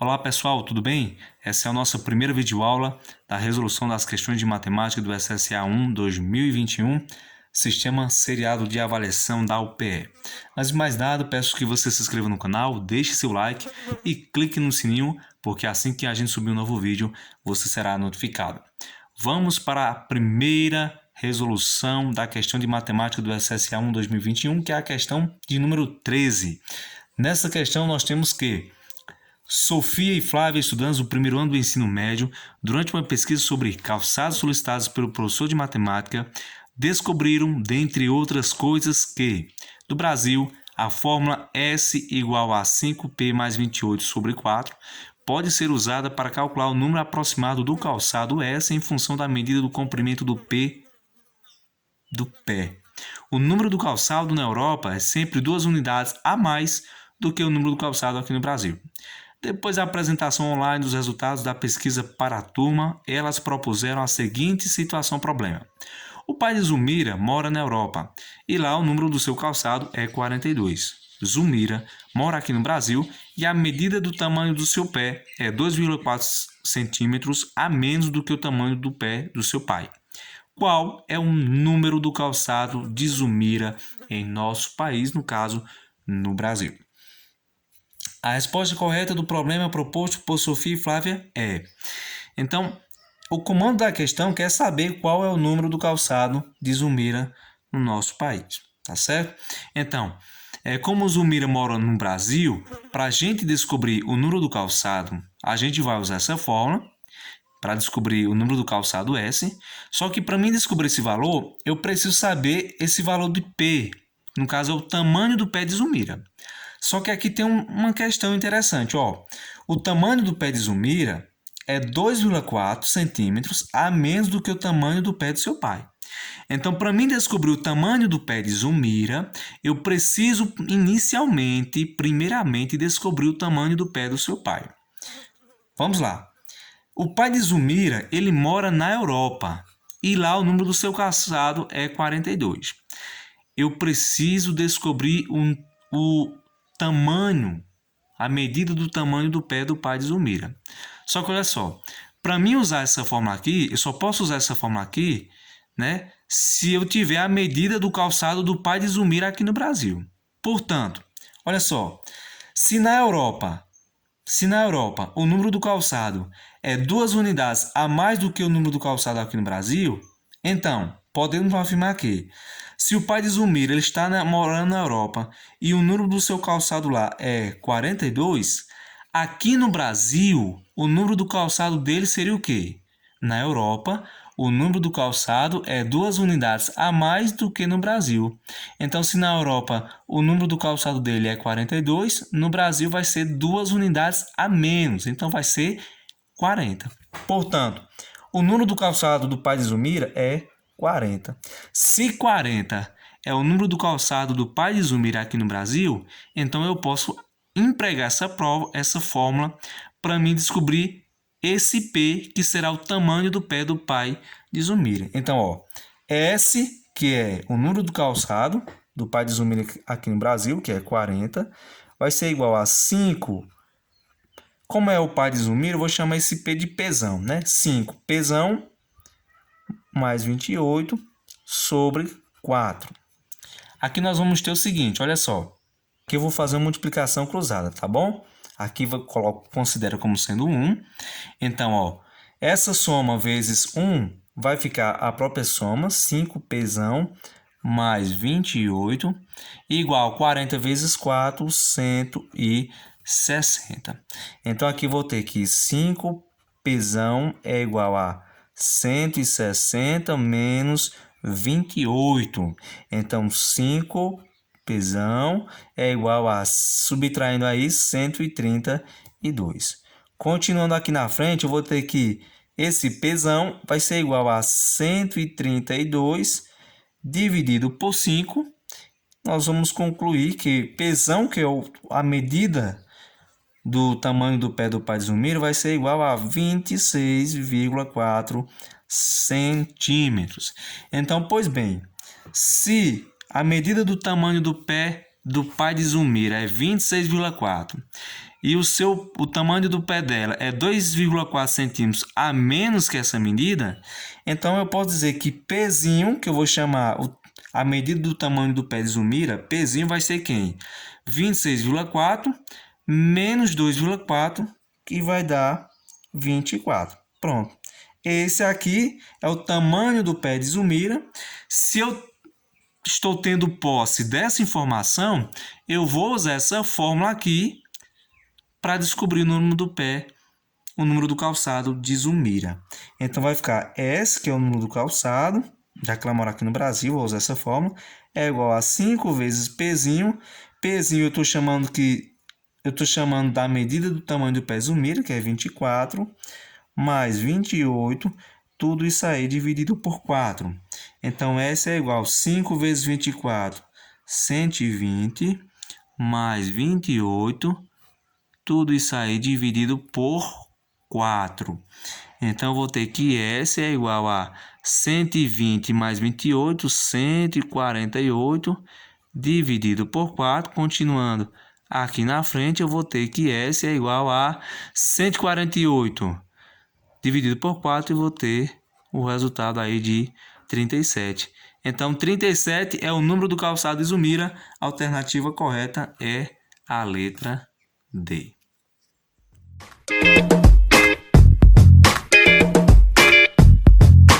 Olá pessoal, tudo bem? Essa é a nossa primeira videoaula da resolução das questões de matemática do SSA 1 2021, Sistema Seriado de Avaliação da UPE. Antes de mais nada, peço que você se inscreva no canal, deixe seu like e clique no sininho, porque assim que a gente subir um novo vídeo, você será notificado. Vamos para a primeira resolução da questão de matemática do SSA 1 2021, que é a questão de número 13. Nessa questão nós temos que Sofia e Flávia, estudantes do primeiro ano do ensino médio, durante uma pesquisa sobre calçados solicitados pelo professor de matemática, descobriram, dentre outras coisas, que, no Brasil, a fórmula S igual a 5P mais 28 sobre 4 pode ser usada para calcular o número aproximado do calçado S em função da medida do comprimento do P do pé. O número do calçado na Europa é sempre 2 unidades a mais do que o número do calçado aqui no Brasil. Depois da apresentação online dos resultados da pesquisa para a turma, elas propuseram a seguinte situação-problema. O pai de Zulmira mora na Europa e lá o número do seu calçado é 42. Zulmira mora aqui no Brasil e a medida do tamanho do seu pé é 2,4 centímetros a menos do que o tamanho do pé do seu pai. Qual é o número do calçado de Zulmira em nosso país, no caso, no Brasil? A resposta correta do problema proposto por Sofia e Flávia é... Então, o comando da questão quer saber qual é o número do calçado de Zulmira no nosso país, tá certo? Então, como Zulmira mora no Brasil, para a gente descobrir o número do calçado, a gente vai usar essa fórmula para descobrir o número do calçado S, só que para mim descobrir esse valor, eu preciso saber esse valor de P, no caso é o tamanho do pé de Zulmira. Só que aqui tem uma questão interessante, ó. O tamanho do pé de Zulmira é 2,4 centímetros a menos do que o tamanho do pé do seu pai. Então, para mim descobrir o tamanho do pé de Zulmira, eu preciso primeiramente, descobrir o tamanho do pé do seu pai. Vamos lá. O pai de Zulmira, ele mora na Europa e lá o número do seu calçado é 42. Eu preciso descobrir o tamanho, a medida do tamanho do pé do pai de Zulmira. Só que olha só, para mim usar essa fórmula aqui, eu só posso usar essa fórmula aqui, né, se eu tiver a medida do calçado do pai de Zulmira aqui no Brasil. Portanto, olha só, se na Europa o número do calçado é 2 unidades a mais do que o número do calçado aqui no Brasil, então podemos afirmar que, se o pai de Zulmira ele está morando na Europa e o número do seu calçado lá é 42, aqui no Brasil, o número do calçado dele seria o quê? Na Europa, o número do calçado é 2 unidades a mais do que no Brasil. Então, se na Europa o número do calçado dele é 42, no Brasil vai ser 2 unidades a menos. Então, vai ser 40. Portanto, o número do calçado do pai de Zulmira é 40. Se 40 é o número do calçado do pai de Zulmira aqui no Brasil, então eu posso empregar essa fórmula para mim descobrir esse P, que será o tamanho do pé do pai de Zulmira. Então, ó, S, que é o número do calçado do pai de Zulmira aqui no Brasil, que é 40, vai ser igual a 5. Como é o pai de Zulmira, eu vou chamar esse P de Pzão, né? 5 Pzão mais 28 sobre 4. Aqui nós vamos ter o seguinte, olha só, que eu vou fazer uma multiplicação cruzada, tá bom? Aqui eu considero como sendo 1. Então, ó, essa soma vezes 1 vai ficar a própria soma, 5Pzão mais 28, igual 40 vezes 4, 160. Então, aqui vou ter que 5Pzão é igual a 160 menos 28. Então, 5Pzão é igual a, subtraindo aí, 132. Continuando aqui na frente, eu vou ter que esse Pzão vai ser igual a 132 dividido por 5. Nós vamos concluir que Pzão, que é a medida do tamanho do pé do pai de Zulmira, vai ser igual a 26,4 centímetros. Então, pois bem, se a medida do tamanho do pé do pai de Zulmira é 26,4 e o tamanho do pé dela é 2,4 centímetros a menos que essa medida, então eu posso dizer que Pzinho, que eu vou chamar a medida do tamanho do pé de Zulmira, Pzinho vai ser quem? 26,4 menos 2,4, que vai dar 24. Pronto. Esse aqui é o tamanho do pé de Zulmira. Se eu estou tendo posse dessa informação, eu vou usar essa fórmula aqui para descobrir o número do pé, o número do calçado de Zulmira. Então vai ficar S, que é o número do calçado, já que ela mora aqui no Brasil, vou usar essa fórmula, é igual a 5 vezes Pzinho. Pzinho eu estou chamando da medida do tamanho do pé de Zulmira, que é 24, mais 28, tudo isso aí dividido por 4. Então, S é igual a 5 vezes 24, 120, mais 28, tudo isso aí dividido por 4. Então, eu vou ter que S é igual a 120 mais 28, 148, dividido por 4. Continuando aqui na frente, eu vou ter que S é igual a 148, dividido por 4, e vou ter o resultado aí de 37. Então, 37 é o número do calçado de Zulmira. A alternativa correta é a letra D.